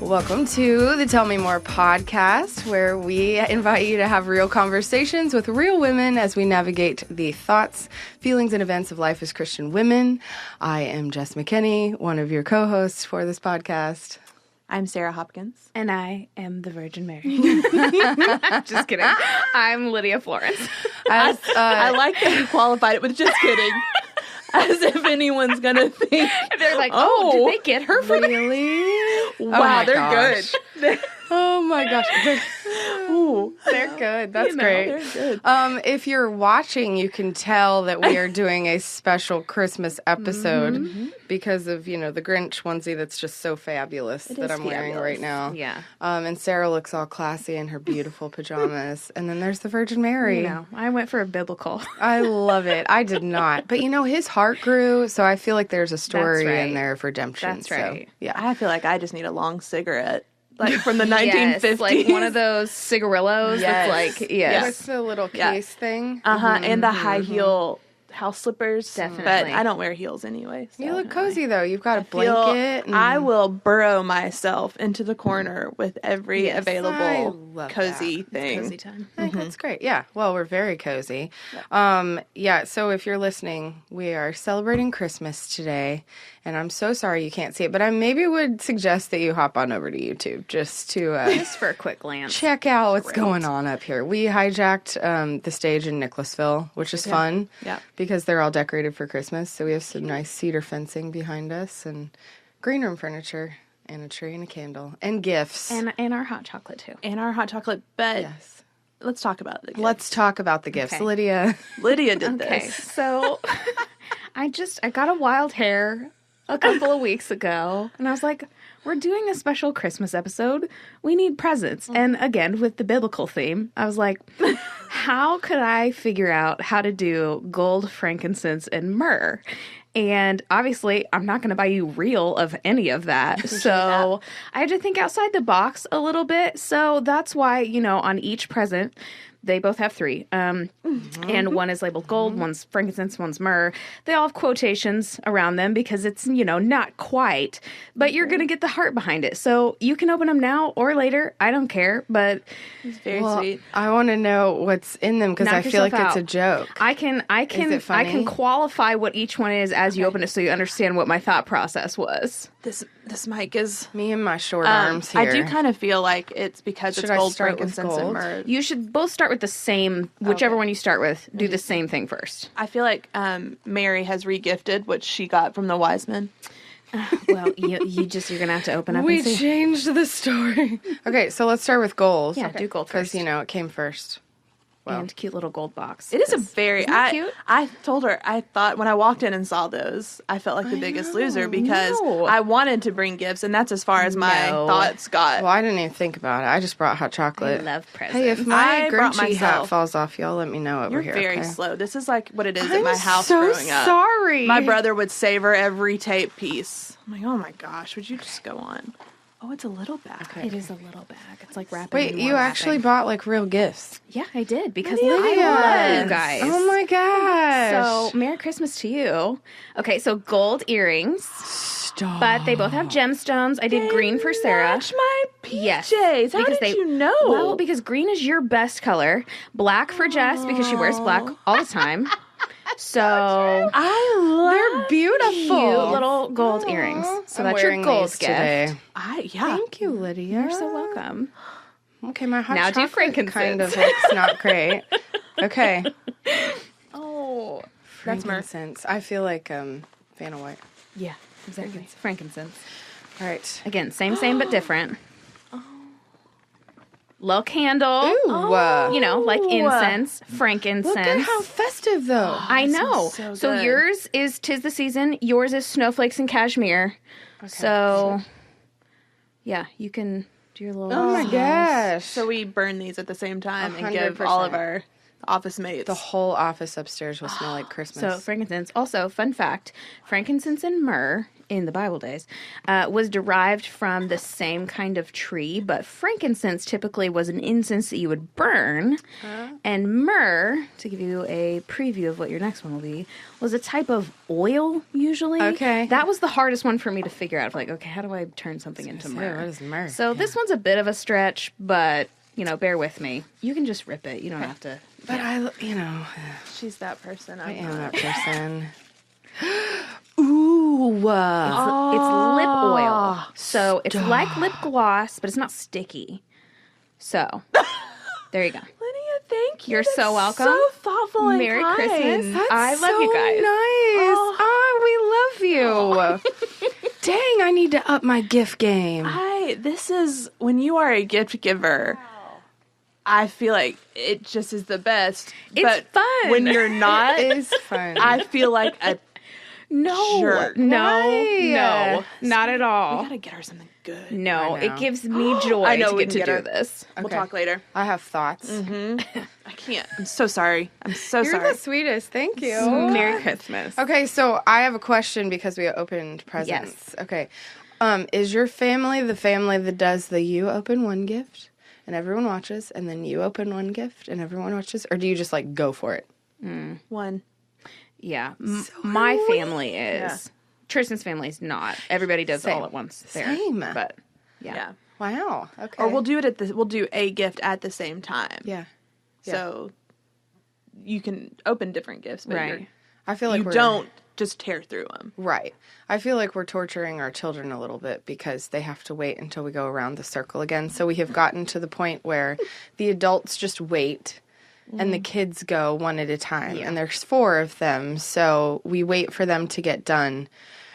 Welcome to the Tell Me More podcast, where we invite you to have real conversations with real women as we navigate the thoughts, feelings, and events of life as Christian women. I am Jess McKinney, one of your co-hosts for this podcast. I'm Sarah Hopkins. And I am the Virgin Mary. Just kidding. I'm Lydia Florence. I like that you qualified it with just kidding. As if anyone's going to think. They're like, oh, did they get her for Really? Wow, they're gosh. good. Oh my gosh. They're good. That's great. They're good. If you're watching, you can tell that we are doing a special Christmas episode because of, the Grinch onesie that's just so fabulous that I'm wearing right now. Yeah. And Sarah looks all classy in her beautiful pajamas. And then there's the Virgin Mary. I went for a biblical. I love it. I did not. But, his heart grew, so I feel like there's a story in there of redemption. That's right. So, yeah. I feel like I just need a long cigarette. Like from the 1950s. Yes, like one of those cigarillos that's like, With the little case thing. And the high heel house slippers. Definitely. But I don't wear heels anyway. So. You look cozy, though. You've got a blanket. I will burrow myself into the corner with every available cozy thing. It's cozy time. I think that's great. Yeah. Well, we're very cozy. So if you're listening, we are celebrating Christmas today. And I'm so sorry you can't see it, but I maybe would suggest that you hop on over to YouTube just for a quick glance. Check out what's going on up here. We hijacked the stage in Nicholasville, which is fun because they're all decorated for Christmas. So we have some nice cedar fencing behind us and green room furniture and a tree and a candle and gifts. And our hot chocolate, too. And our hot chocolate. But yes. Let's talk about the gifts. Let's talk about the gifts. Okay. Lydia did Okay, this. so I got a wild hair a couple of weeks ago, and I was like, we're doing a special Christmas episode. We need presents. And again, with the biblical theme, I was like, how could I figure out how to do gold, frankincense, and myrrh? And obviously, I'm not going to buy you real of any of that. So I had to think outside the box a little bit. So that's why, on each present, they both have 3. And one is labeled gold, one's frankincense, one's myrrh. They all have quotations around them because it's, not quite. But you're going to get the heart behind it. So you can open them now or later. I don't care. But It's very sweet. I want to know what's in them because I feel like it's a joke. I can Is it funny? I can qualify what each one is as you open it so you understand what my thought process was. This mic is... Me and my short arms here. I do kind of feel like it's because Should it's I gold, start with frankincense, gold? and myrrh. You should both start with the same, whichever one you start with, do the same thing first. I feel like Mary has regifted what she got from the wise men. Well, you're gonna have to open up We and see. changed the story. Okay, so let's start with gold. Yeah, do gold Because, first. it came first. Well. And cute little gold box. It is a very... Isn't that cute? I told her, I thought when I walked in and saw those, I felt like the biggest loser because No. I wanted to bring gifts, and that's as far as my No. thoughts got. Well, I didn't even think about it. I just brought hot chocolate. I love presents. Hey, if my I brought Grinchy hat myself. falls off, y'all let me know over You're here. very okay? slow. This is like what it is I'm at my house so growing up. sorry. My brother would savor every tape piece. I'm like, oh my gosh, would you just go on? Oh, it's a little bag. It is a little bag. It's like wrapping. Wait, in you more actually wrapping. bought like real gifts. Yeah, I did because Lydia. I love you guys. Oh my gosh. So, Merry Christmas to you. Okay, so gold earrings, Stop. but they both have gemstones. I did green for Sarah. Match my PJs. Yes, How because did they- you know? Well, because green is your best color. Black for Jess because she wears black all the time. So I love They're beautiful. cute little gold earrings. So I'm that's your wearing gold these gift. today. Thank you, Lydia. You're so welcome. Okay, my hot Now do chocolate frankincense. kind of looks not great. Okay. Oh, That's myrrh. Frankincense. I feel like Vanna White. yeah, exactly. Frankincense. All right. Again, same but different. Little candle. Ooh. Like incense, frankincense. Look at how festive, though. I know. smells So so good. yours is 'Tis the Season. Yours is Snowflakes and Cashmere. So, yeah, you can do your little... Oh my gosh. So we burn these at the same time and give all of 100%. office mates. The whole office upstairs will smell like Christmas. So frankincense. Also, fun fact, frankincense and myrrh in the Bible days was derived from the same kind of tree, but frankincense typically was an incense that you would burn, and myrrh, to give you a preview of what your next one will be, was a type of oil usually. Okay. That was the hardest one for me to figure out. Like, okay, how do I turn something into myrrh? What is myrrh? So this one's a bit of a stretch, but, bear with me. You can just rip it. You don't have to. But She's that person. I am that person. Ooh. It's lip oil. So it's like lip gloss, but it's not sticky. So there you go. Lydia, thank you. You're That's so welcome. So thoughtful and Merry kind. Christmas. That's I love so you guys. Nice. We love you. Dang, I need to up my gift game. This is when you are a gift giver. I feel like it just is the best. It's fun. When you're not, It's fun. I feel like a No, jerk. no, not at all. We gotta get her something good. No, I it know. gives me joy I know to we get can to get do her- this. We'll Okay. talk later. I have thoughts. I can't. I'm so sorry. I'm so You're sorry. the sweetest. Thank you. Merry Christmas. Okay, so I have a question because we opened presents. Yes. Okay. Is your family the family that does the you open one gift and everyone watches, and then you open one gift and everyone watches? Or do you just like go for it? One. Yeah, my family is. Tristan's family is not. Everybody does it Same. all at once. There. Same. But Yeah. Wow. Okay. Or we'll do it we'll do a gift at the same time. Yeah. So you can open different gifts, but Right. I feel like you don't just tear through them. Right. I feel like we're torturing our children a little bit because they have to wait until we go around the circle again. So we have gotten to the point where the adults just wait and the kids go one at a time. And there's 4 of them. So we wait for them to get done.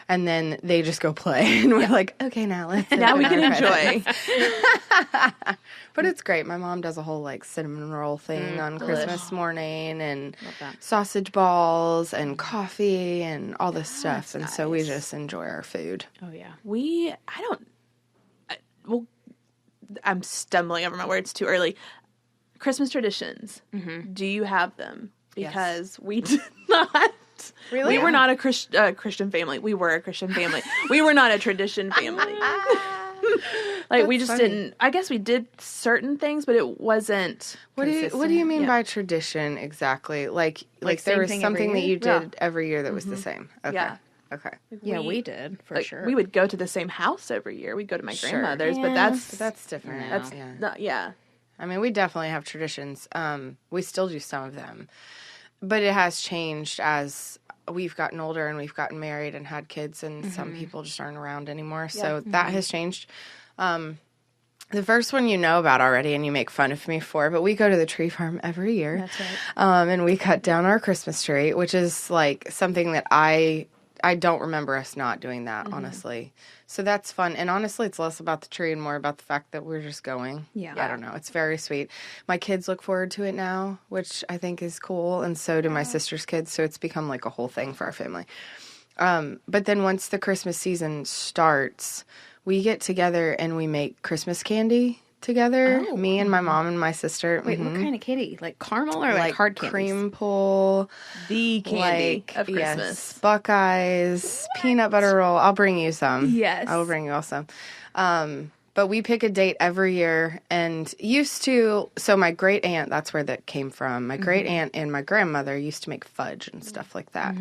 And then they just go play. And we're like, okay, now let's Now we open can our presents. enjoy. But it's great. My mom does a whole like cinnamon roll thing on Christmas morning and that. sausage balls and coffee and all this stuff. And so we just enjoy our food. oh yeah. I'm stumbling over my words too early. Christmas traditions. Do you have them? Because we did not. Really? We were not a Christian family. We were a Christian family. We were not a tradition family. Like we just funny. didn't. I guess we did certain things, but it wasn't. What do you mean Yeah. by tradition exactly? Like there same was thing something every that year? you did every year that was the same. Okay. Yeah. Okay. Yeah, we did for Like, sure. we would go to the same house every year. We'd go to my Sure. grandmother's, but Yeah. That's different. that's yeah. not, yeah. I mean, we definitely have traditions. We still do some of them, but it has changed as we've gotten older and we've gotten married and had kids, and some people just aren't around anymore. So that has changed. The first one you know about already, and you make fun of me for, but we go to the tree farm every year. That's right. And we cut down our Christmas tree, which is like something that I don't remember us not doing that, honestly. So that's fun. And honestly, it's less about the tree and more about the fact that we're just going. Yeah. I don't know. It's very sweet. My kids look forward to it now, which I think is cool. And so do my sister's kids. So it's become like a whole thing for our family. But then once the Christmas season starts, we get together and we make Christmas candy together. Oh. Me and my mom and my sister. Wait, what kind of candy? Like caramel or like hard candies? cream pull, The candy like of Christmas. yes, Buckeyes, peanut butter roll. I'll bring you some. Yes. I will bring you all some. But we pick a date every year, and used to. So my great aunt, that's where that came from. My great aunt and my grandmother used to make fudge and stuff like that.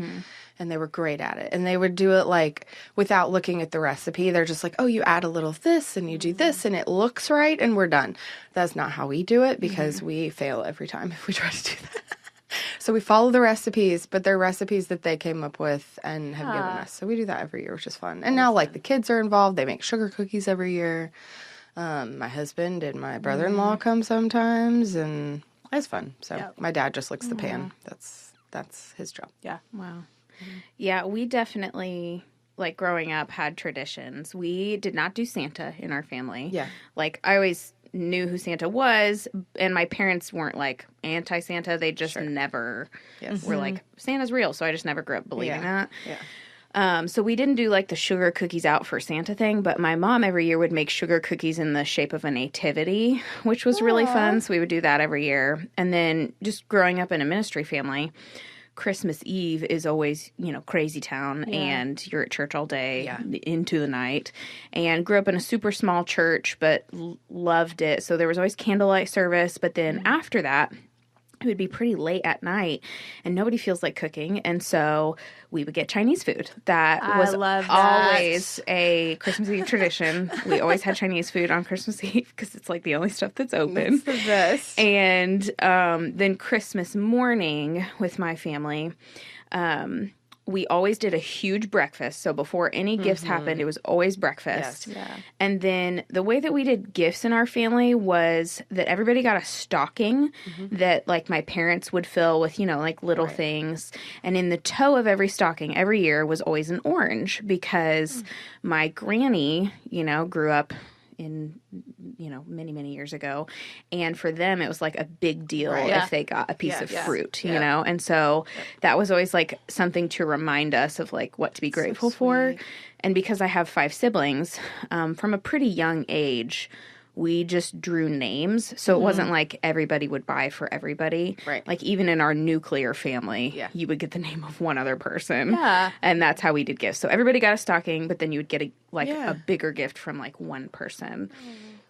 And they were great at it. And they would do it like without looking at the recipe. They're just like, oh, you add a little of this and you do this and it looks right and we're done. That's not how we do it because we fail every time if we try to do that. So we follow the recipes, but they're recipes that they came up with and have given us. So we do that every year, which is fun. And now like the kids are involved. They make sugar cookies every year. My husband and my brother-in-law come sometimes and it's fun. So my dad just licks the pan. That's his job. Yeah. Wow. Yeah, we definitely, like growing up, had traditions. We did not do Santa in our family. Yeah. Like, I always knew who Santa was, and my parents weren't, like, anti-Santa. They just never Yes. were like, Santa's real, so I just never grew up believing that. Yeah. So we didn't do like the sugar cookies out for Santa thing, but my mom every year would make sugar cookies in the shape of a nativity, which was really fun. So we would do that every year. And then just growing up in a ministry family, Christmas Eve is always, crazy town, and you're at church all day into the night. And grew up in a super small church, but loved it. So there was always candlelight service. But then after that, it would be pretty late at night, and nobody feels like cooking. And so we would get Chinese food. That was always a Christmas Eve tradition. We always had Chinese food on Christmas Eve because it's like the only stuff that's open. That's the best. And then Christmas morning with my family, we always did a huge breakfast. So before any gifts happened, it was always breakfast. Yes. Yeah. And then the way that we did gifts in our family was that everybody got a stocking that like my parents would fill with, like little things. And in the toe of every stocking every year was always an orange because my granny, grew up in, many, many years ago. And for them, it was like a big deal if they got a piece of fruit, you know? And so that was always like something to remind us of like what to be grateful for. And because I have 5 siblings, from a pretty young age, we just drew names. So it wasn't like everybody would buy for everybody. Right. Like even in our nuclear family, you would get the name of one other person. Yeah. And that's how we did gifts. So everybody got a stocking, but then you would get a bigger gift from like one person.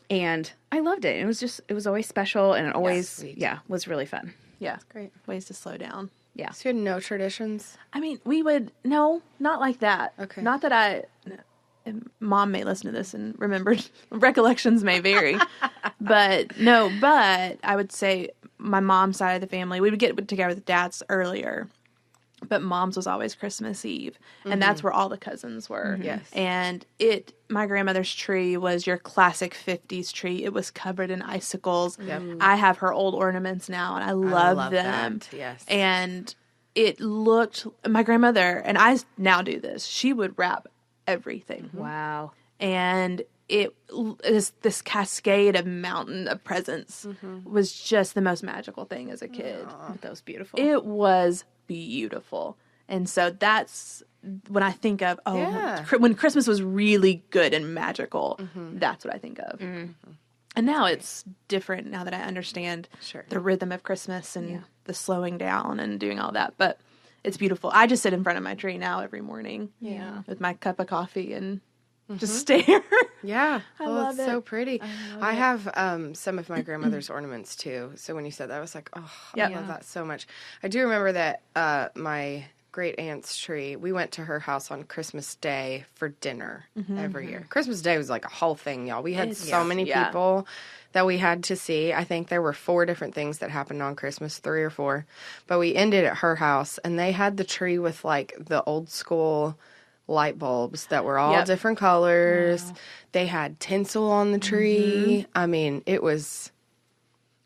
And I loved it. It was always special, and it always, was really fun. Yeah. That's great. Ways to slow down. Yeah. So you had no traditions? I mean, we would, no, not like that. Okay. Not that Mom may listen to this and remember, recollections may vary. but I would say my mom's side of the family, we would get together with Dad's earlier. But Mom's was always Christmas Eve. And that's where all the cousins were. Yes. And my grandmother's tree was your classic 50s tree. It was covered in icicles. Yep. I have her old ornaments now, and I love them. That. Yes. And it looked, my grandmother, and I now do this, she would wrap everything. Wow. And it is this cascade of mountain of presents was just the most magical thing as a kid. That was beautiful. It was beautiful. And so that's when I think of, when Christmas was really good and magical, that's what I think of. And now it's different now that I understand the rhythm of Christmas and the slowing down and doing all that. But it's beautiful. I just sit in front of my tree now every morning with my cup of coffee and just stare. Yeah. I love it's it. so pretty. I have some of my grandmother's ornaments too. So when you said that, I was like, oh, I love that so much. I do remember that my great aunt's tree, we went to her house on Christmas Day for dinner every year. Christmas Day was like a whole thing, y'all. We had so many people that we had to see. I think there were 4 different things that happened on Christmas, 3 or 4. But we ended at her house, and they had the tree with like the old school light bulbs that were all different colors. Wow. They had tinsel on the tree. I mean, it was,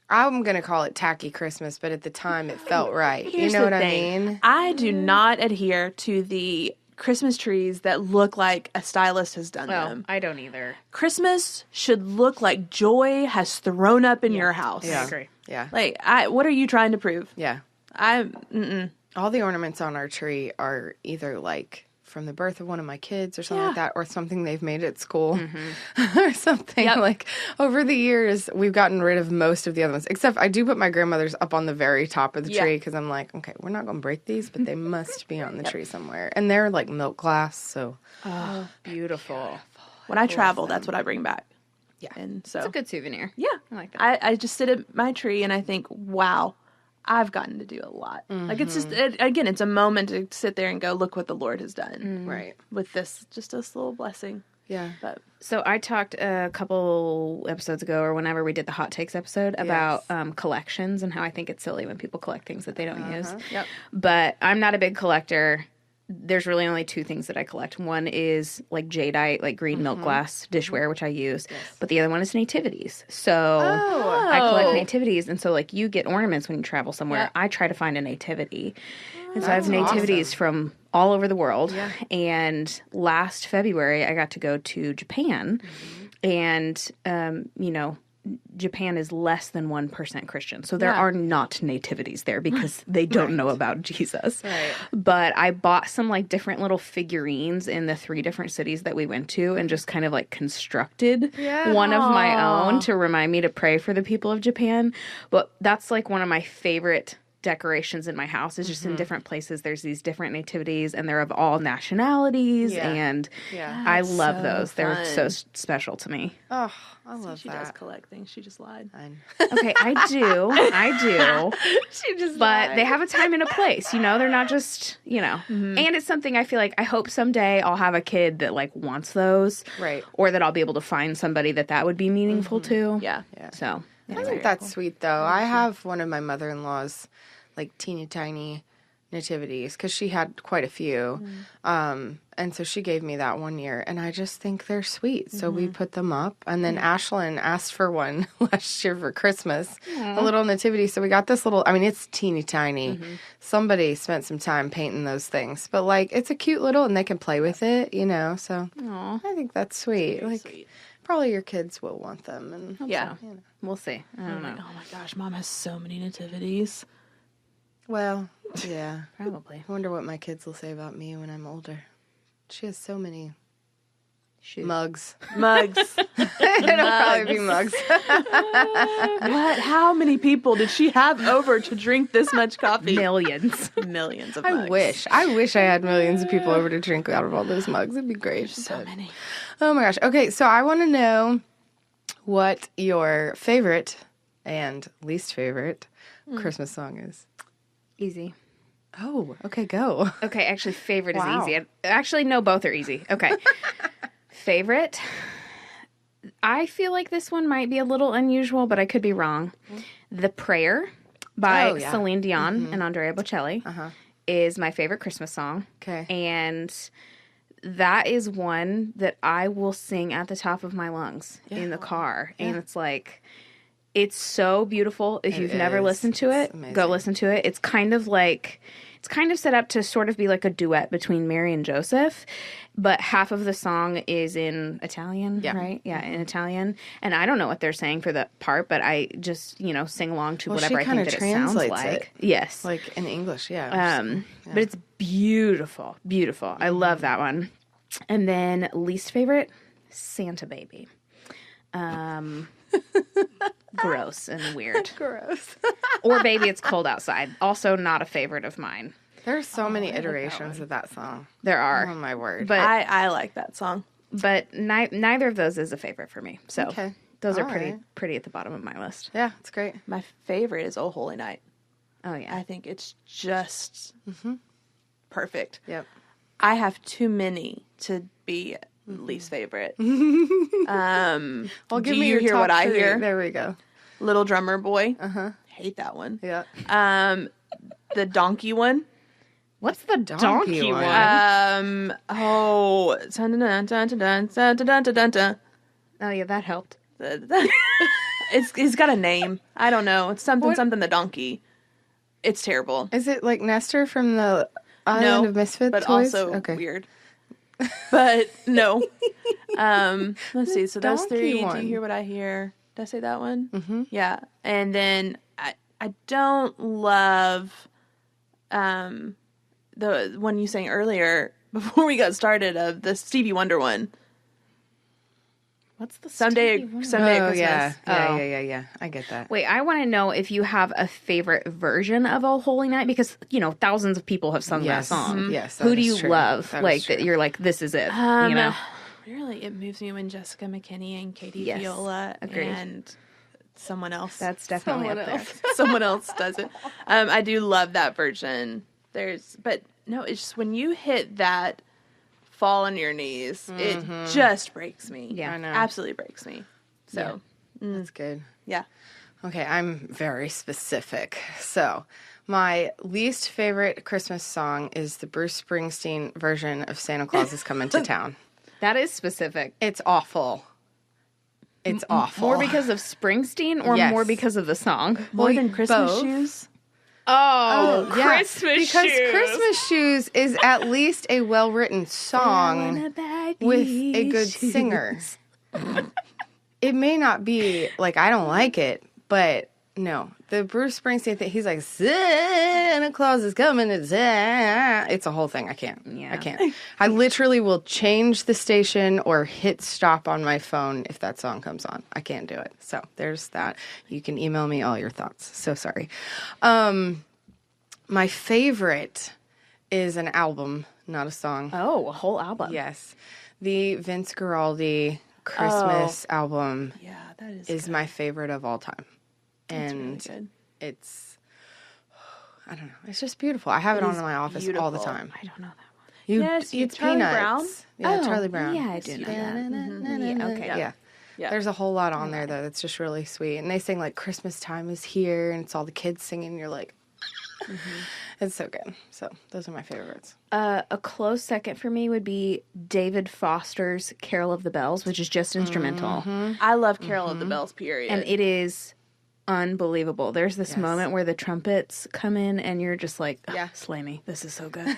I'm going to call it tacky Christmas, but at the time it felt right. Here's you know what thing. I mean? I do not adhere to the Christmas trees that look like a stylist has done them. I don't either. Christmas should look like joy has thrown up in your house. Yeah. I agree. Yeah. Like, what are you trying to prove? Yeah. All the ornaments on our tree are either like from the birth of one of my kids or something like that, or something they've made at school or something. Like over the years, we've gotten rid of most of the other ones, except I do put my grandmother's up on the very top of the tree because I'm like, okay, we're not going to break these, but they must be on the tree somewhere. And they're like milk glass, so Beautiful. When I travel, that's what I bring back. Yeah. And so It's a good souvenir. Yeah. I like that. I just sit at my tree and I think, wow, I've gotten to do a lot. Like it's just, again, it's a moment to sit there and go, look what the Lord has done. Right. With this little blessing. Yeah. But So I talked a couple episodes ago, or whenever we did the Hot Takes episode, about collections and how I think it's silly when people collect things that they don't use. Yep. But I'm not a big collector. There's really only 2 things that I collect. One is like jadeite, like green milk glass dishware, which I use. But the other one is nativities. So I collect nativities. And so like you get ornaments when you travel somewhere. I try to find a nativity. And so I have nativities from all over the world. Yeah. And last February, I got to go to Japan. And, Japan is less than 1% Christian. So there Yeah. are not nativities there because they don't know about Jesus. Right. But I bought some like different little figurines in the 3 different cities that we went to and just kind of like constructed one of my own to remind me to pray for the people of Japan. But that's like one of my favorite decorations in my house is just in different places. There's these different nativities and they're of all nationalities and I love those. They're so special to me. Oh, I love She that. does collect things. She just lied. Okay, I do. She just But they have a time and a place, you know? They're not just, you know. And it's something I feel like I hope someday I'll have a kid that like wants those. Right. Or that I'll be able to find somebody that would be meaningful to. Yeah. So, I think that's sweet, though. I have one of my mother-in-law's, like, teeny tiny nativities, because she had quite a few. And so she gave me that one year, and I just think they're sweet. So we put them up, and then Ashlyn asked for one last year for Christmas, a little nativity. So we got this little, I mean, it's teeny tiny. Somebody spent some time painting those things, but, like, it's a cute little, and they can play with it, you know, so I think that's sweet. Like, sweet. probably your kids will want them. And Yeah. you know. we'll see. I don't know. Oh my gosh, Mom has so many nativities. Well, yeah. Probably. I wonder what my kids will say about me when I'm older. She has so many Shoot. mugs. Mugs. It'll probably be mugs. What? How many people did she have over to drink this much coffee? Millions. Millions of mugs. I wish I had millions of people over to drink out of all those mugs. It'd be great. So many. Oh my gosh. Okay, so I want to know what your favorite and least favorite Christmas song is. Easy. Oh, okay, go. Okay, actually, favorite Wow. is easy. Actually, no, both are easy. Okay. Favorite. I feel like this one might be a little unusual, but I could be wrong. The Prayer by Celine Dion and Andrea Bocelli is my favorite Christmas song. Okay. And that is one that I will sing at the top of my lungs in the car. And it's like, it's so beautiful. If you've never listened to it, go listen to it. It's kind of set up to sort of be like a duet between Mary and Joseph, but half of the song is in Italian, right? Yeah, in Italian. And I don't know what they're saying for the part, but I just, sing along to whatever I think that it sounds like. Yes. Like in English, yeah. But it's beautiful, beautiful. I love that one. And then least favorite, Santa Baby. Gross and weird. Gross. Or Baby It's Cold Outside. Also not a favorite of mine. There's so many iterations of that song. There are. Oh my word. But I like that song. but neither of those is a favorite for me. So those are All right. pretty at the bottom of my list. Yeah, it's great. My favorite is Oh Holy Night. Oh yeah. I think it's just perfect. Yep. I have too many to be least favorite. Well, give do me you your hear top what I three. hear? There we go. Little Drummer Boy. Hate that one. Yeah. The donkey one. What's the donkey one? Oh, dun, dun, dun, dun, dun, dun, dun, dun, dun, dun. Oh yeah, that helped. It's got a name. I don't know. It's something the donkey. It's terrible. Is it like Nestor from the Island of Misfit but Toys? also weird. But no. Let's see. So those donkey three. one. Do you hear what I hear? Did I say that one? Mm-hmm. Yeah. And then I don't love the one you sang earlier before we got started of the Stevie Wonder one. What's the Someday Stevie Wonder? at Christmas. Yeah. I get that. Wait, I want to know if you have a favorite version of Oh Holy Night because thousands of people have sung that song. Yes. Who that do is you true. love? That is Like true. that you're like, this is it. Really, it moves me when Jessica McKinney and Katie Yes, Viola agreed. and someone else. That's definitely up there. Someone else does it. I do love that version. But no, it's just when you hit that fall on your knees, it just breaks me. Yeah. I know. Absolutely breaks me. So, That's good. yeah. Okay, I'm very specific. So, my least favorite Christmas song is the Bruce Springsteen version of Santa Claus is Coming to Town. That is specific. It's awful. It's awful. More because of Springsteen or Yes. more because of the song? More than Christmas both. shoes. Oh, yeah, Christmas because shoes. Christmas Shoes is at least a well-written song with a good singer. it may not be, like, I don't like it, but no. The Bruce Springsteen thing, he's like, Santa Claus is coming. It's a whole thing. I can't. Yeah. I can't. I literally will change the station or hit stop on my phone if that song comes on. I can't do it. So there's that. You can email me all your thoughts. So sorry. My favorite is an album, not a song. Oh, a whole album. Yes. The Vince Guaraldi Christmas album that is my favorite of all time. And That's really good. it's, I don't know, it's just beautiful. I have it on in my office all the time. I don't know that one. Yes, it's Charlie Peanuts. Brown? Yeah, Oh, Charlie Brown. yeah, I do know that. Yeah, okay. Yeah. Yeah. There's a whole lot on there, though, that's just really sweet. And they sing, like, Christmas time is here, and it's all the kids singing, and you're like, it's so good. So those are my favorites. A close second for me would be David Foster's Carol of the Bells, which is just instrumental. I love Carol of the Bells, period. And it is unbelievable. There's this moment where the trumpets come in and you're just like, slay me. This is so good.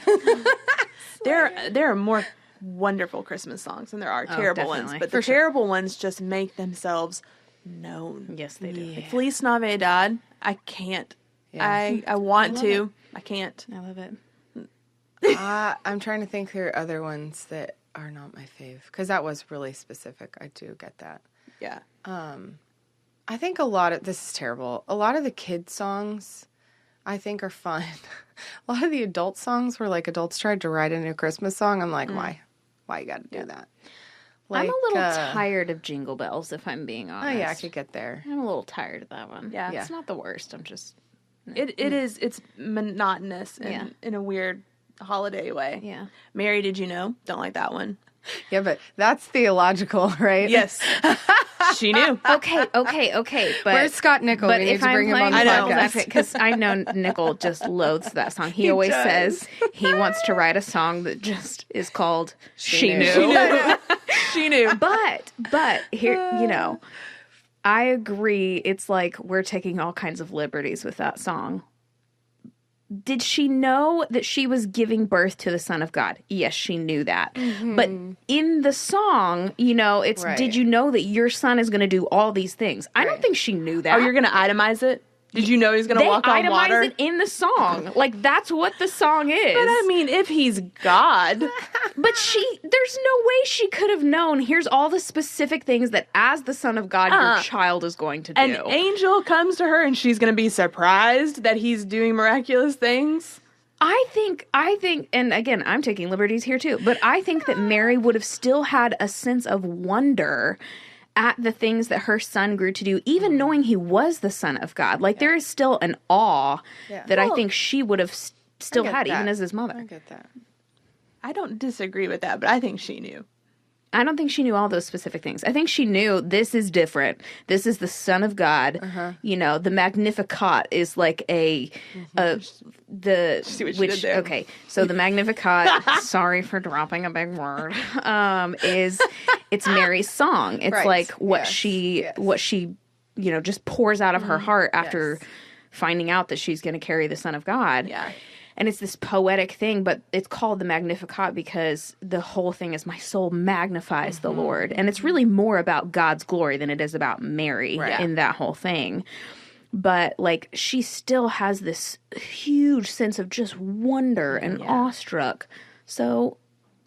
There are more wonderful Christmas songs than there are terrible ones. definitely. But the terrible ones just make themselves known. Yes, they do. Like Feliz Navidad, I can't. Yeah. I want to. I can't. I love it. I'm trying to think there are other ones that are not my fave, because that was really specific. I do get that. Yeah. I think this is terrible. A lot of the kid songs I think are fun. A lot of the adult songs where, like, adults tried to write a new Christmas song, I'm like, why? Why you gotta do that? Like, I'm a little tired of Jingle Bells, if I'm being honest. Oh, yeah, I could get there. I'm a little tired of that one. Yeah. It's not the worst. I'm just... It's monotonous in a weird holiday way. Yeah. Mary, Did You Know? Don't like that one. Yeah, but that's theological, right? Yes. She knew. Okay. But where's Scott Nickel? But We need if to bring I'm him on the playing podcast. because I know Nickel just loathes that song. He always says he wants to write a song that just is called She Knew. She knew. But here, I agree. It's like we're taking all kinds of liberties with that song. Did she know that she was giving birth to the Son of God? Yes, she knew that. But in the song, it's, did you know that your son is going to do all these things? I don't think she knew that. Oh, you're going to itemize it? Did you know he's going to walk on water? They itemize it in the song. Like, that's what the song is. But I mean, if he's God. But there's no way she could have known, here's all the specific things that as the Son of God, your child is going to do. An angel comes to her and she's going to be surprised that he's doing miraculous things. I think, and again, I'm taking liberties here too, but I think that Mary would have still had a sense of wonder at the things that her son grew to do, even knowing he was the Son of God. Like, there is still an awe that I think she would have still had, even as his mother. I get that. I don't disagree with that, but I think she knew. I don't think she knew all those specific things. I think she knew this is different. This is the Son of God. The Magnificat is like See what she did there. Okay, so the Magnificat, sorry for dropping a big word, it's Mary's song. It's like what she just pours out of her heart after finding out that she's going to carry the Son of God. Yeah. And it's this poetic thing, but it's called the Magnificat because the whole thing is my soul magnifies the Lord. And it's really more about God's glory than it is about Mary in that whole thing. But, like, she still has this huge sense of just wonder and awestruck. So,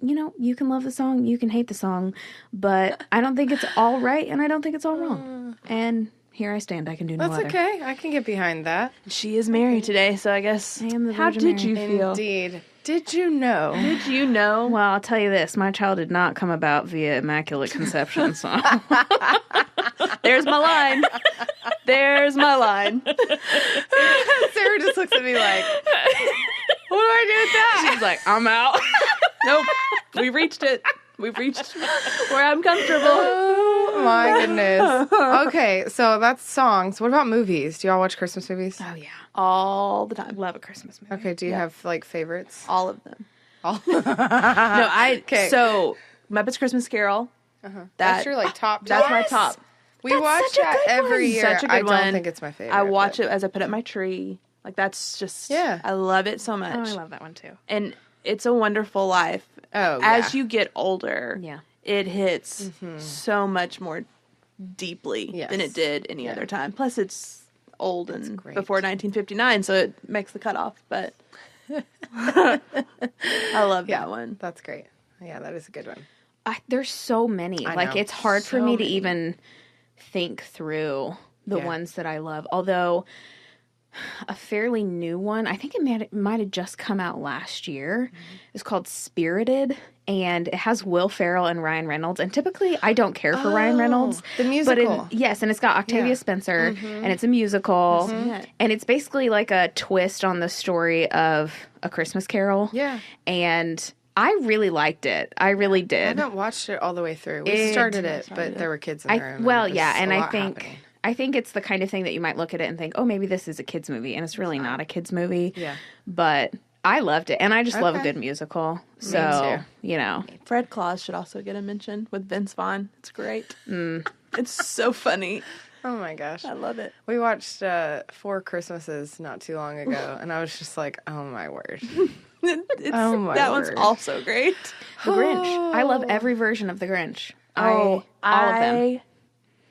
you can love the song, you can hate the song, but I don't think it's all right and I don't think it's all wrong. And here I stand. I can do no other. That's okay. I can get behind that. She is Mary today, so I guess. I am the How Virgin did you feel? Indeed. Did you know? Did you know? Well, I'll tell you this. My child did not come about via Immaculate Conception, so. There's my line. There's my line. Sarah just looks at me like, what do I do with that? She's like, I'm out. Nope. We reached it. We've reached where I'm comfortable. Oh my goodness. Okay, so that's songs. What about movies? Do y'all watch Christmas movies? Oh, yeah. All the time. Love a Christmas movie. Okay, do you have, like, favorites? All of them. All. Okay. So, Muppets Christmas Carol. That's your, like, top. That's my top. We watch such a that good every one. year. Such a good I one. don't think it's my favorite. I watch it as I put up my tree. Like, that's just, I love it so much. Oh, I love that one, too. And It's a Wonderful Life. Oh, As you get older, Yeah. it hits so much more deeply Yes. than it did any other time. Plus, it's old and great. before 1959, so it makes the cutoff. But I love that one. That's great. Yeah, that is a good one. There's so many. I Like, know. it's hard for So me to many. even think through the Yeah. ones that I love. Although, a fairly new one, I think it might have just come out last year, is called Spirited. And it has Will Ferrell and Ryan Reynolds. And typically, I don't care for Ryan Reynolds. the musical. Yes, and it's got Octavia Spencer, and it's a musical. And it's basically like a twist on the story of A Christmas Carol. Yeah. And I really liked it. I really I did. haven't watched it all the way through. We started it, but there were kids in the room. Well, and yeah, and I think think I think it's the kind of thing that you might look at it and think, oh, maybe this is a kid's movie, and it's really not a kid's movie. Yeah. But I loved it, and I just love a Okay. good musical. So, you know. Fred Claus should also get a mention with Vince Vaughn. It's great. It's so funny. Oh my gosh. I love it. We watched Four Christmases not too long ago, and I was just like, oh my word. Oh my That one's word. also great. The Grinch. I love every version of The Grinch. Oh, all of them. I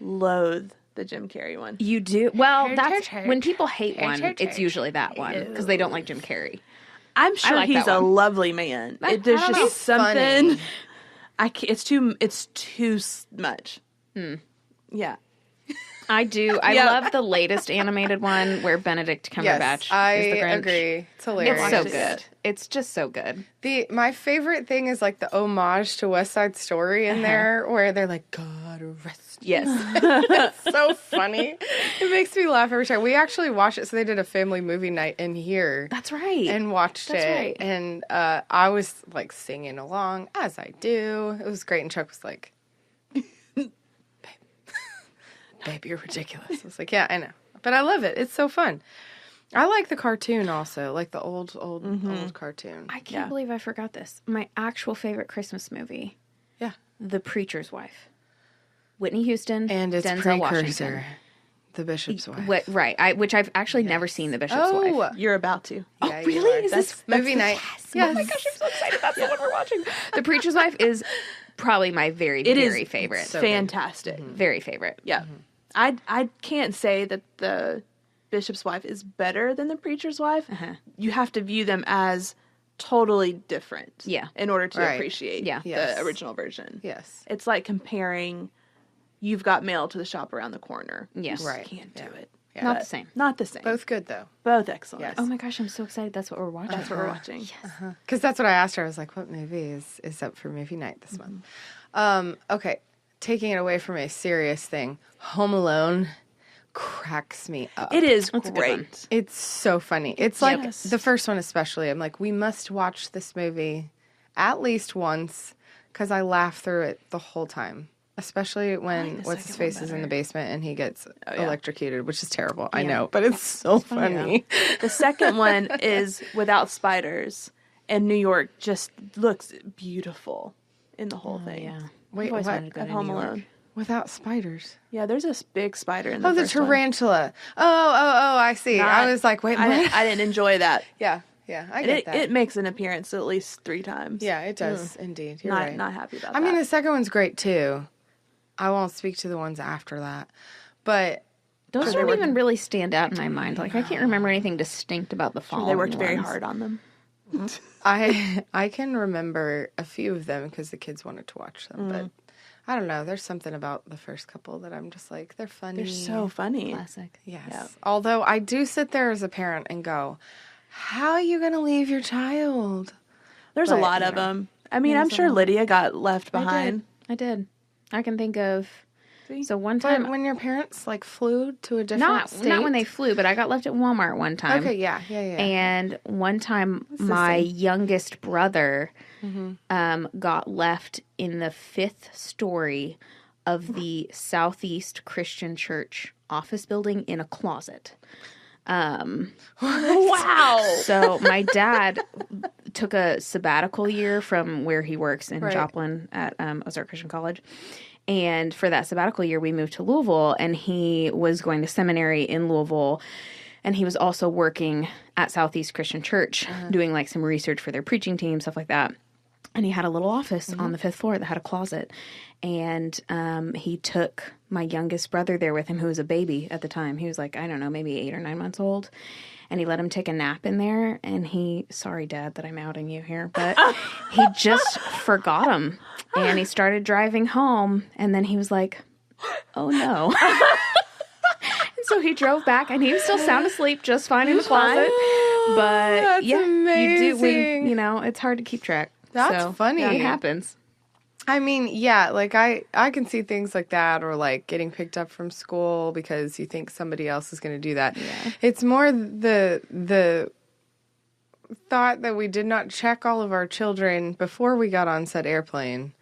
loathe the Jim Carrey one. You do? Well, that's church. when people hate one, church. it's usually that one because they don't like Jim Carrey. I'm sure like he's that a one. lovely man. There's don't know. just something. Funny. I can't, it's too much. Yeah. I do. I Yeah. love the latest animated one where Benedict Cumberbatch Yes, I is the Grinch. agree. It's hilarious. It's so Watched good. it. It's just so good. My favorite thing is like the homage to West Side Story in there, where they're like, God rest. Yes. It's so funny. It makes me laugh every time. We actually watched it. So they did a family movie night in here. That's right. And watched That's it. right. And I was like singing along, as I do. It was great. And Chuck was like, Babe, you're ridiculous. I was like, yeah, I know. But I love it. It's so fun. I like the cartoon also, like the old cartoon. I can't believe I forgot this. My actual favorite Christmas movie, Yeah. The Preacher's Wife. Whitney Houston And its Denzel precursor, Washington. The Bishop's Wife. Right. Which I've actually never seen The Bishop's Wife. You're about to. Yeah, you Really? are. Is That's this movie night? Yes. Oh my gosh, I'm so excited. That's the one we're watching. The Preacher's Wife is probably my very favorite. so Fantastic. Very favorite. Yeah. I can't say that the Bishop's Wife is better than the Preacher's Wife. You have to view them as totally different. Yeah. In order to Right. appreciate Yeah. the Yes. original version. Yes. It's like comparing You've Got Mail to The Shop Around the Corner. Yes. Right. Can't do it. Yeah. Not But the same. Not the same. Both good, though. Both excellent. Yes. Oh my gosh, I'm so excited. That's what we're watching. That's what we're watching. Because that's what I asked her. I was like, what movie is up for movie night this month? Okay. Taking it away from a serious thing, Home Alone cracks me up. It is That's a good one. great. It's so funny. It's like Yes. the first one especially. I'm like, we must watch this movie at least once because I laugh through it the whole time. Especially when the what's his second one face is in better. the basement and he gets yeah. electrocuted, which is terrible. I know, but it's so funny. The second one is without spiders, and New York just looks beautiful in the whole thing. Yeah. Wait, I've always what? wanted to go At to Home New York. Alone. Without spiders. Yeah, there's a big spider in the Oh, the first one. tarantula. Oh, I see. I was like, wait, I what? didn't, I didn't enjoy that. Yeah, I get that. It makes an appearance at least 3 times. Yeah, it does indeed. You're right. Not happy about I that. mean, the second one's great too. I won't speak to the ones after that, but Those don't even really stand out in my mind. Like, I can't remember anything distinct about the following they worked very ones. hard on them. I can remember a few of them because the kids wanted to watch them. But I don't know. There's something about the first couple that I'm just like, they're funny. They're so funny. Classic. Yes. Yeah. Although I do sit there as a parent and go, how are you going to leave your child? There's But, a lot you of know, them. I mean, I'm sure Lydia got left I behind. did. I can think of. See? So one But time, when your parents like flew to a different not state? when they flew, but I got left at Walmart one time. Okay, yeah. And one time, my youngest brother got left in the 5th story of the Southland.Church office building in a closet. Wow. So my dad took a sabbatical year from where he works in Right. Joplin at Ozark Christian College. And for that sabbatical year, we moved to Louisville, and he was going to seminary in Louisville. And he was also working at Southeast Christian Church, doing like some research for their preaching team, stuff like that. And he had a little office on the 5th floor that had a closet. And he took my youngest brother there with him, who was a baby at the time. He was like, I don't know, maybe 8 or 9 months old. And he let him take a nap in there. And sorry, Dad, that I'm outing you here, but he just forgot him. And he started driving home. And then he was like, oh, no. And so he drove back, and he was still sound asleep just fine in the closet. But that's amazing. you do, it's hard to keep track. That's funny. It happens. I mean, yeah, like I can see things like that, or like getting picked up from school because you think somebody else is going to do that. Yeah. It's more the thought that we did not check all of our children before we got on said airplane.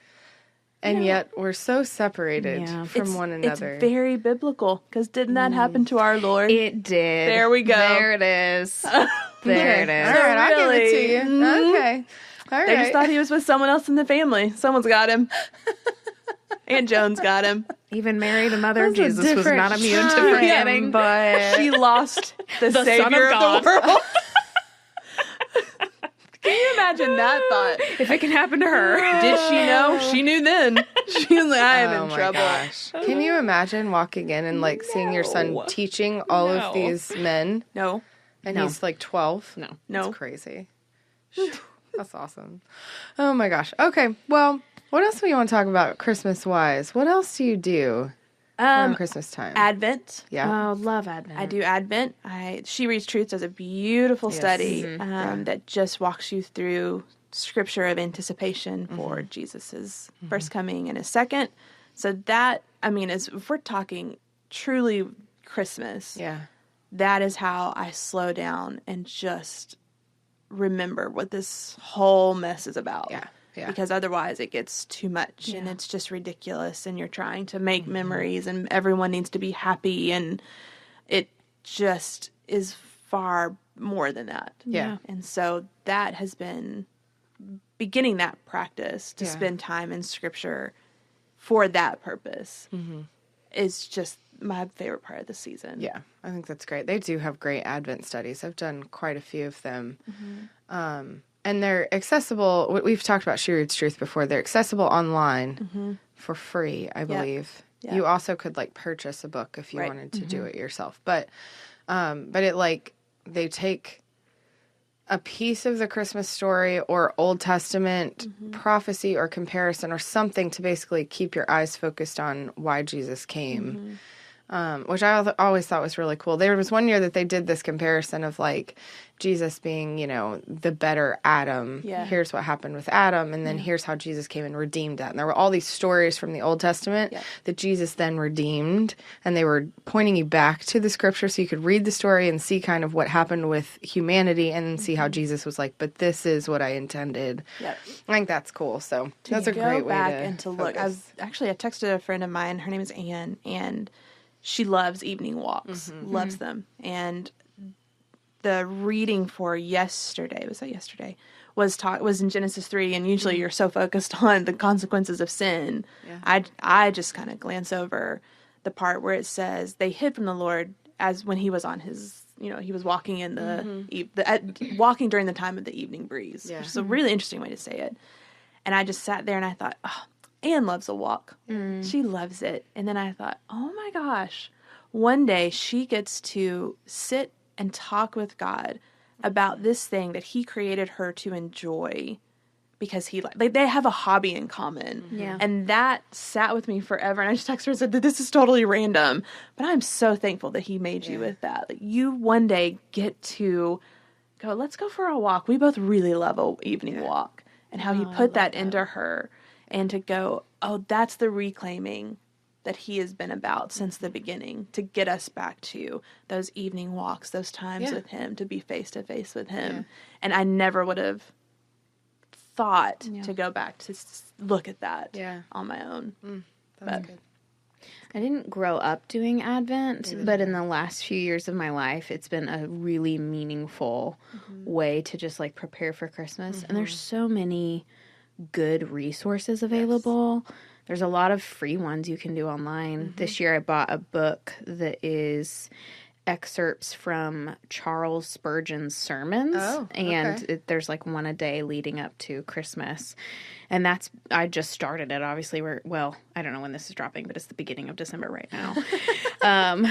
And yet we're so separated from one another. It's very biblical, because didn't that happen to our Lord? It did. There we go. There it is. There it is. All right, I'll give it to you. Okay. All right. They just thought he was with someone else in the family. Someone's got him. Aunt Joan's got him. Even Mary, the mother of Jesus, was not immune to forgetting. But she lost the Savior of the world. Can you imagine that thought? If it can happen to her. Did she know? She knew then. She was like, I am in trouble. Gosh. Can you imagine walking in and like seeing your son teaching all of these men? No. And he's like 12? No. That's crazy. That's awesome. Oh my gosh. Okay. Well, what else do you want to talk about Christmas-wise? What else do you do around Christmas time? Advent. Yeah. Oh, love Advent. I do Advent. She Reads Truths does a beautiful study that just walks you through scripture of anticipation for Jesus's first coming and his second. So that, I mean, if we're talking truly Christmas, that is how I slow down and just remember what this whole mess is about. Yeah. Because otherwise it gets too much and it's just ridiculous, and you're trying to make memories and everyone needs to be happy, and it just is far more than that. Yeah. And so that has been beginning that practice to spend time in scripture for that purpose is just my favorite part of the season. Yeah, I think that's great. They do have great Advent studies. I've done quite a few of them. And they're accessible. We've talked about She Reads Truth before. They're accessible online for free, I believe. Yeah. You also could like purchase a book if you wanted to do it yourself. But it like they take a piece of the Christmas story or Old Testament prophecy or comparison or something to basically keep your eyes focused on why Jesus came. Which I always thought was really cool. There was one year that they did this comparison of like Jesus being, the better Adam. Yeah. Here's what happened with Adam, and then here's how Jesus came and redeemed that. And there were all these stories from the Old Testament that Jesus then redeemed, and they were pointing you back to the scripture so you could read the story and see kind of what happened with humanity and see how Jesus was like, but this is what I intended. Yep. I think that's cool. So that's a great way to and to look. I texted a friend of mine. Her name is Anne, and she loves evening walks, loves them. And the reading for yesterday, was in Genesis 3, and usually you're so focused on the consequences of sin. Yeah. I just kind of glance over the part where it says they hid from the Lord as when he was on his, he was walking in walking during the time of the evening breeze, which is a really interesting way to say it. And I just sat there and I thought, oh, Anne loves a walk. She loves it. And then I thought, oh my gosh, one day she gets to sit and talk with God about this thing that he created her to enjoy because they have a hobby in common. Yeah. And that sat with me forever. And I just texted her and said that this is totally random, but I'm so thankful that he made you with that. Like, you one day get to go, let's go for a walk. We both really love an evening walk, and how he put that into her. And to go, oh, that's the reclaiming that he has been about since the beginning, to get us back to those evening walks, those times with him, to be face to face with him. Yeah. And I never would have thought to go back to look at that on my own. That's good. I didn't grow up doing Advent, but in the last few years of my life, it's been a really meaningful way to just like prepare for Christmas. And there's so many good resources available. There's a lot of free ones you can do online. This year I bought a book that is excerpts from Charles Spurgeon's sermons. Oh, okay. And there's like one a day leading up to Christmas. And I just started it. Obviously, I don't know when this is dropping, but it's the beginning of December right now.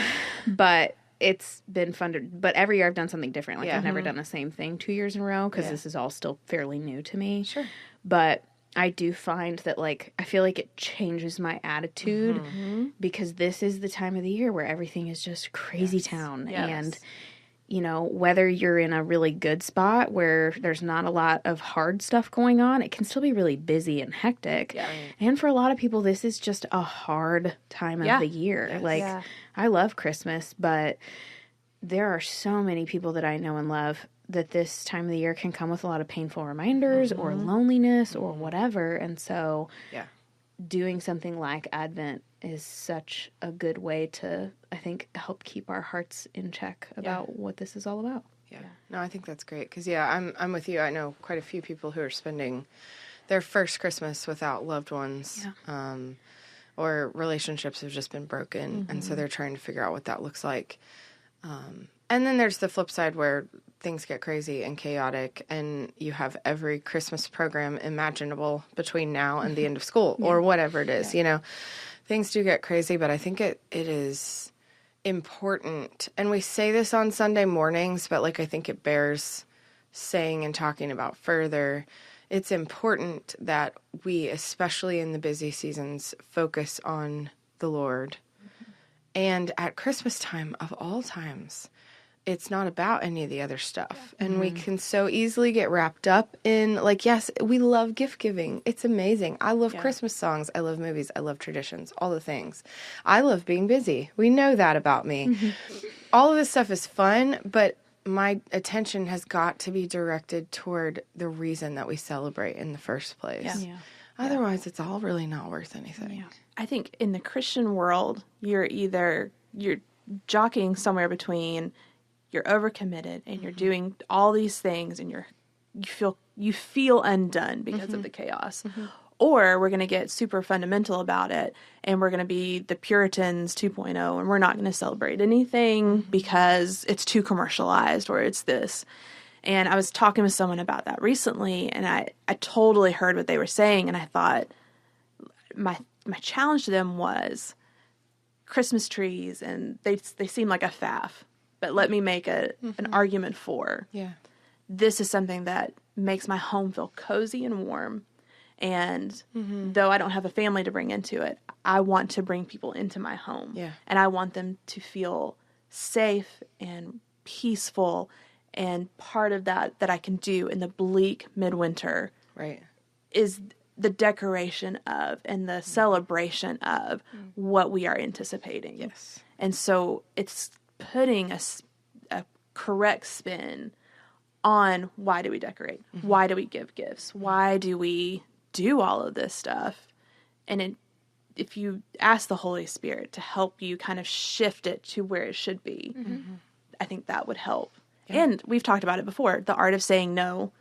But it's been fun but every year I've done something different. Like, I've never done the same thing 2 years in a row because this is all still fairly new to me. Sure. But I do find that, like, I feel like it changes my attitude because this is the time of the year where everything is just crazy town. Yes. And, you know, whether you're in a really good spot where there's not a lot of hard stuff going on, it can still be really busy and hectic. Yeah. And for a lot of people, this is just a hard time of the year. Yes. Like, I love Christmas, but there are so many people that I know and love that this time of the year can come with a lot of painful reminders or loneliness or whatever. And so doing something like Advent is such a good way to, I think, help keep our hearts in check about what this is all about. Yeah. No, I think that's great. Because, I'm with you. I know quite a few people who are spending their first Christmas without loved ones. Yeah. Or relationships have just been broken. And so they're trying to figure out what that looks like. And then there's the flip side where things get crazy and chaotic, and you have every Christmas program imaginable between now and the end of school or whatever it is. You know, things do get crazy, but I think it is important. And we say this on Sunday mornings, but like, I think it bears saying and talking about further. It's important that we, especially in the busy seasons, focus on the Lord. And at Christmas time, of all times, it's not about any of the other stuff. And we can so easily get wrapped up in, like, yes, we love gift giving. It's amazing. I love Christmas songs. I love movies. I love traditions, all the things. I love being busy. We know that about me. All of this stuff is fun, but my attention has got to be directed toward the reason that we celebrate in the first place. Yeah. Otherwise, it's all really not worth anything. Yeah. I think in the Christian world, you're jockeying somewhere between you're overcommitted and you're doing all these things and you feel undone because of the chaos. Or we're going to get super fundamental about it and we're going to be the Puritans 2.0 and we're not going to celebrate anything because it's too commercialized or it's this. And I was talking with someone about that recently and I totally heard what they were saying and I thought my challenge to them was Christmas trees and they seem like a faff. But let me make an argument for this is something that makes my home feel cozy and warm. And though I don't have a family to bring into it, I want to bring people into my home. Yeah. And I want them to feel safe and peaceful. And part of that I can do in the bleak midwinter is the decoration of and the celebration of what we are anticipating. Yes. And so it's putting a correct spin on why do we decorate? Why do we give gifts? Why do we do all of this stuff? And if you ask the Holy Spirit to help you kind of shift it to where it should be, I think that would help. Yeah. And we've talked about it before, the art of saying no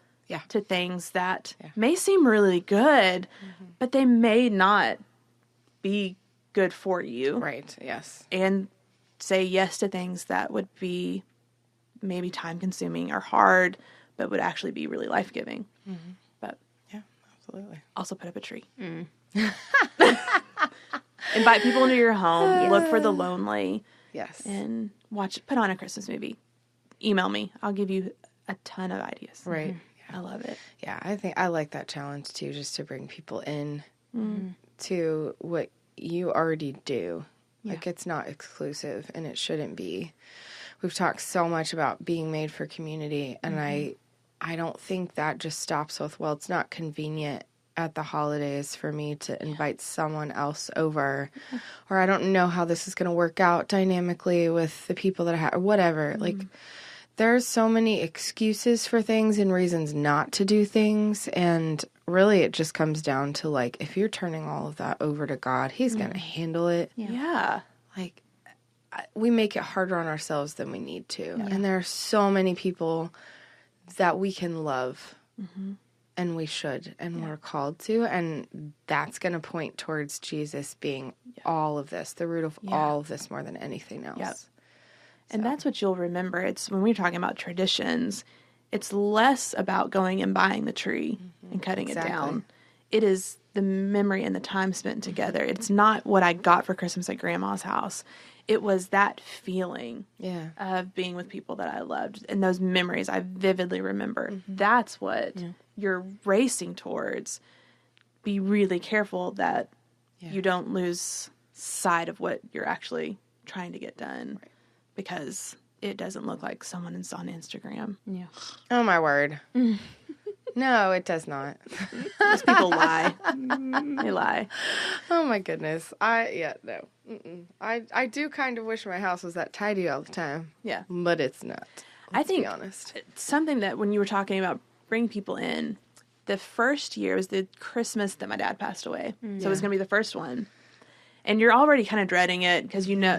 to things that may seem really good, but they may not be good for you. Right, yes. And say yes to things that would be maybe time-consuming or hard, but would actually be really life-giving. But yeah, absolutely. Also put up a tree. Invite people into your home. Look for the lonely. Yes. And put on a Christmas movie. Email me. I'll give you a ton of ideas. Right. I love it. Yeah, I think I like that challenge too, just to bring people in to what you already do. Like, it's not exclusive, and it shouldn't be. We've talked so much about being made for community, and I don't think that just stops with, well, it's not convenient at the holidays for me to invite someone else over, or I don't know how this is going to work out dynamically with the people that I have, or whatever. Like, there's so many excuses for things and reasons not to do things, and really it just comes down to, like, if you're turning all of that over to God, He's going to handle it. Yeah. Like, we make it harder on ourselves than we need to. Yeah. And there are so many people that we can love, and we should, and we're called to, and that's going to point towards Jesus being all of this, the root of all of this more than anything else. Yep. And that's what you'll remember. It's when we're talking about traditions, it's less about going and buying the tree and cutting it down. It is the memory and the time spent together. It's not what I got for Christmas at Grandma's house. It was that feeling of being with people that I loved, and those memories I vividly remember. That's what you're racing towards. Be really careful that you don't lose sight of what you're actually trying to get done, because it doesn't look like someone is on Instagram. Yeah. Oh, my word. No, it does not. Those people lie. They lie. Oh, my goodness. No. I do kind of wish my house was that tidy all the time. Yeah. But it's not. I think be honest. Something that when you were talking about bring people in, the first year was the Christmas that my dad passed away. So it was going to be the first one. And you're already kind of dreading it because you know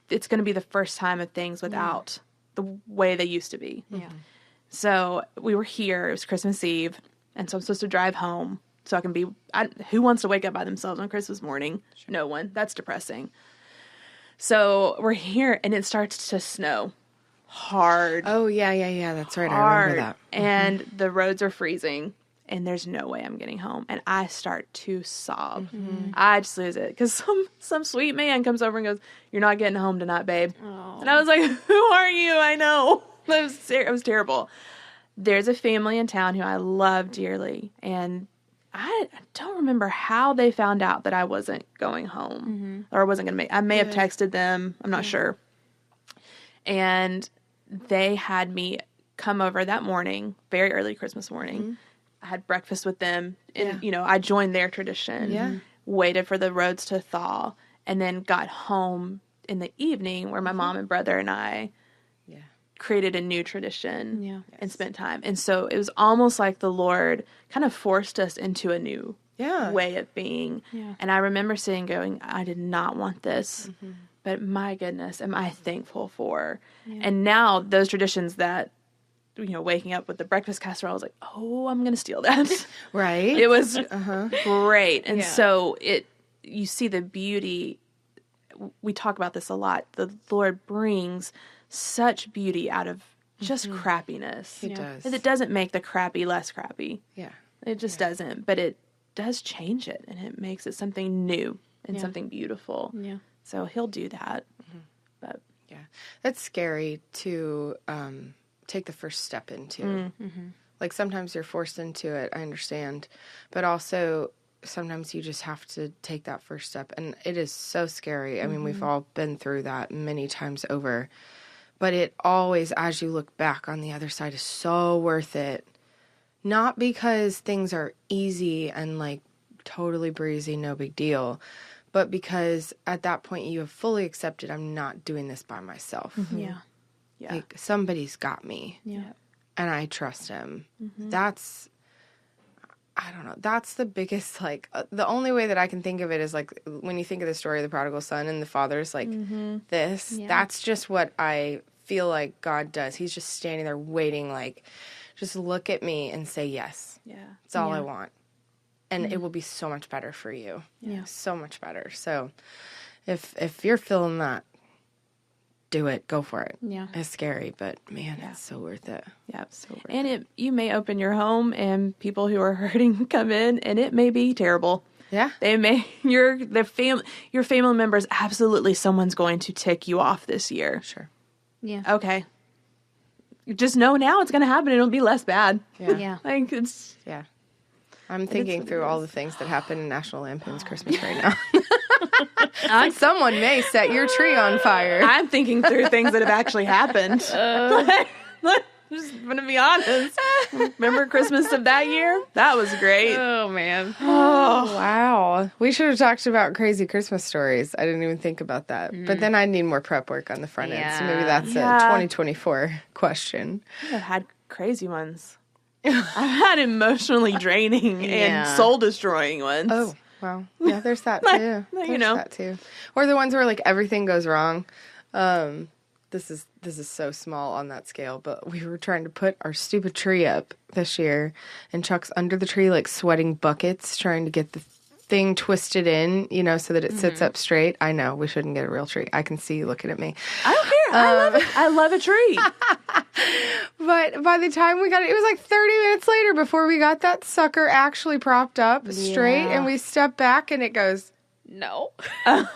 it's going to be the first time of things without the way they used to be. Yeah. So we were here. It was Christmas Eve. And so I'm supposed to drive home so I can be... who wants to wake up by themselves on Christmas morning? Sure. No one. That's depressing. So we're here, and it starts to snow hard. Oh, yeah. That's right. Hard. I remember that. And the roads are freezing, and there's no way I'm getting home. And I start to sob. I just lose it because some sweet man comes over and goes, "You're not getting home tonight, babe." Oh. And I was like, "Who are you?" I know. It was terrible. There's a family in town who I love dearly, and I don't remember how they found out that I wasn't going home or I wasn't going to I may have texted them. I'm not sure. And they had me come over that morning, very early Christmas morning. I had breakfast with them, and I joined their tradition. Waited for the roads to thaw, and then got home in the evening where my mom and brother and I created a new tradition and spent time. And so it was almost like the Lord kind of forced us into a new way of being. Yeah. And I remember sitting going, I did not want this, but my goodness, am I thankful for. And now those traditions that, waking up with the breakfast casserole, I was like, oh, I'm going to steal that. Right. It was great. And so you see the beauty. We talk about this a lot. The Lord brings such beauty out of just crappiness. He does. It doesn't make the crappy less crappy. Yeah. It just doesn't. But it does change it, and it makes it something new and something beautiful. Yeah. So he'll do that. But that's scary to take the first step into. Like sometimes you're forced into it, I understand. But also sometimes you just have to take that first step. And it is so scary. I mean, we've all been through that many times over. But it always, as you look back on the other side, is so worth it. Not because things are easy and like totally breezy, no big deal, but because at that point you have fully accepted I'm not doing this by myself. Yeah. Like somebody's got me. Yeah. And I trust him. That's, I don't know, that's the biggest, like, the only way that I can think of it is like when you think of the story of the prodigal son and the father's like that's just what I feel like God does. He's just standing there waiting, like, just look at me and say yes. Yeah. It's all I want. And it will be so much better for you. Yeah. So much better. So if you're feeling that, do it. Go for it. Yeah. It's scary, but man, it's so worth it. Yeah. So worth it. You may open your home and people who are hurting come in, and it may be terrible. Yeah. They may your family members, absolutely someone's going to tick you off this year. Sure. Yeah. Okay. You just know now it's going to happen. It'll be less bad. Yeah. Like it's. Yeah. I'm thinking through all the things that happen in National Lampoon's Christmas right now. Like someone may set your tree on fire. I'm thinking through things that have actually happened. Just going to be honest. Remember Christmas of that year? That was great. Oh, man. Oh, wow. We should have talked about crazy Christmas stories. I didn't even think about that. But then I need more prep work on the front end. So maybe that's a 2024 question. I've had crazy ones. I've had emotionally draining and soul-destroying ones. Oh, wow. Yeah, there's that too. There's that too. Or the ones where like everything goes wrong. This is so small on that scale, but we were trying to put our stupid tree up this year, and Chuck's under the tree like sweating buckets trying to get the thing twisted in, so that it sits up straight. I know we shouldn't get a real tree. I can see you looking at me. I don't care. I love it. I love a tree. But by the time we got it was like 30 minutes later before we got that sucker actually propped up straight, and we stepped back and it goes, No. I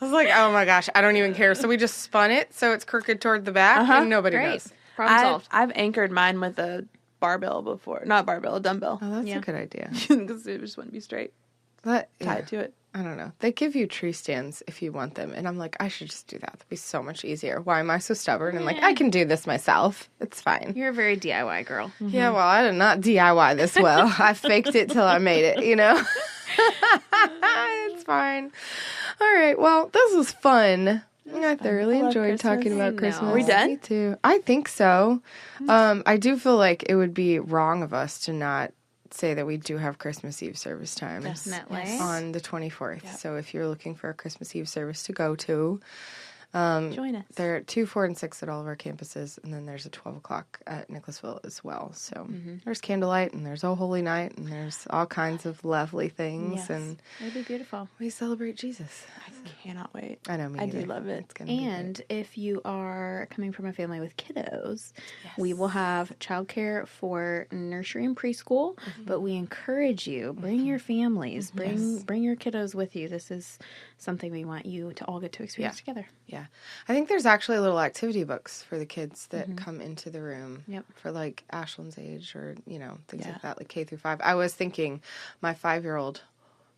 was like, oh my gosh, I don't even care. So we just spun it so it's crooked toward the back, and nobody knows. Problem solved. I've anchored mine with a barbell before. Not barbell, a dumbbell. Oh, that's a good idea. Because it just wouldn't be straight. But, Tie it to it. I don't know. They give you tree stands if you want them. And I'm like, I should just do that. That'd be so much easier. Why am I so stubborn? And I can do this myself. It's fine. You're a very DIY girl. Mm-hmm. Yeah, well, I did not DIY this well. I faked it till I made it, It's fine. All right. Well, this was fun. I thoroughly enjoyed talking about Christmas. Are we done? Me too. I think so. I do feel like it would be wrong of us to not say that we do have Christmas Eve service times. Definitely. On the 24th. Yep. So if you're looking for a Christmas Eve service to go to, join us. They're at 2, 4, and 6 at all of our campuses, and then there's a 12 o'clock at Nicholasville as well. So there's candlelight, and there's Oh Holy Night, and there's all kinds of lovely things. Yes. And It'd be beautiful. we celebrate Jesus. I cannot wait. I know, me I either. do love it. It's gonna be And if you are coming from a family with kiddos, we will have childcare for nursery and preschool, but we encourage you, bring your families, bring your kiddos with you. This is something we want you to all get to experience together. Yeah. I think there's actually little activity books for the kids that come into the room for like Ashlyn's age or, things like that, like K through 5. I was thinking my 5-year-old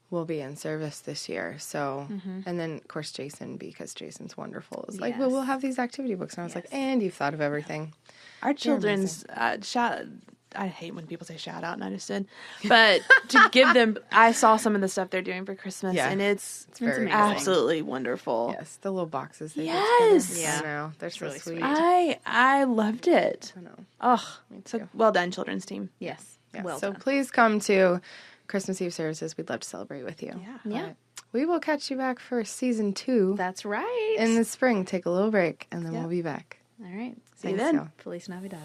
will be in service this year. So, and then of course Jason, because Jason's wonderful, is like, well, we'll have these activity books. And I was like, and you've thought of everything. Our children's I hate when people say shout out, and I just did. But to give them, I saw some of the stuff they're doing for Christmas, and it's very absolutely wonderful. Yes, the little boxes they Yes. get together. I know. They're so really sweet. I loved it. I know. Oh, so well done, children's team. Yes. Yeah. Well so done. please come to Christmas Eve services. We'd love to celebrate with you. Yeah. We will catch you back for season 2 That's right. in the spring. Take a little break, and then we'll be back. All right. See you Thanks, then. y'all. Feliz Navidad.